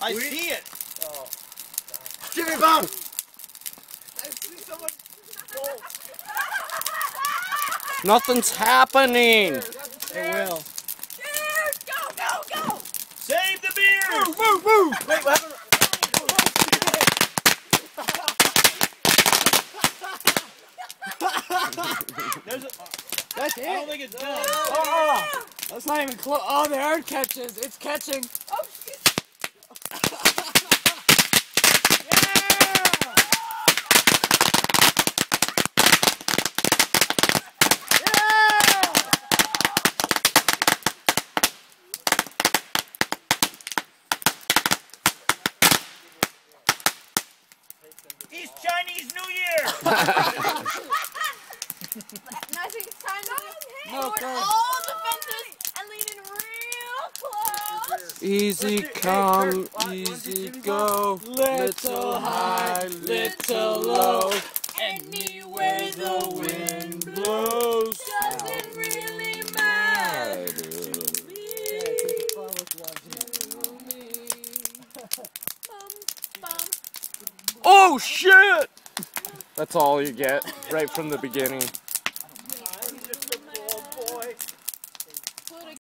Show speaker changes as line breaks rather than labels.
I see it.
Oh.
Jimmy Bum.
I see someone go.
Nothing's happening.
It will.
Cheers! Go!
Save the beer.
Move! Wait, what happened?
There's a,
That's
I don't
it.
think it's done.
Oh, that's not even close. Oh, there are catches. It's catching.
Oh, shit.
It's Chinese New Year.
I think it's time to
No,
toward
go.
all the fences and lean in real close.
Easy come, easy go. Little high, little low.
Anywhere the wind
blows.
doesn't really matter. Bum.
Oh shit! That's all you get right from the beginning.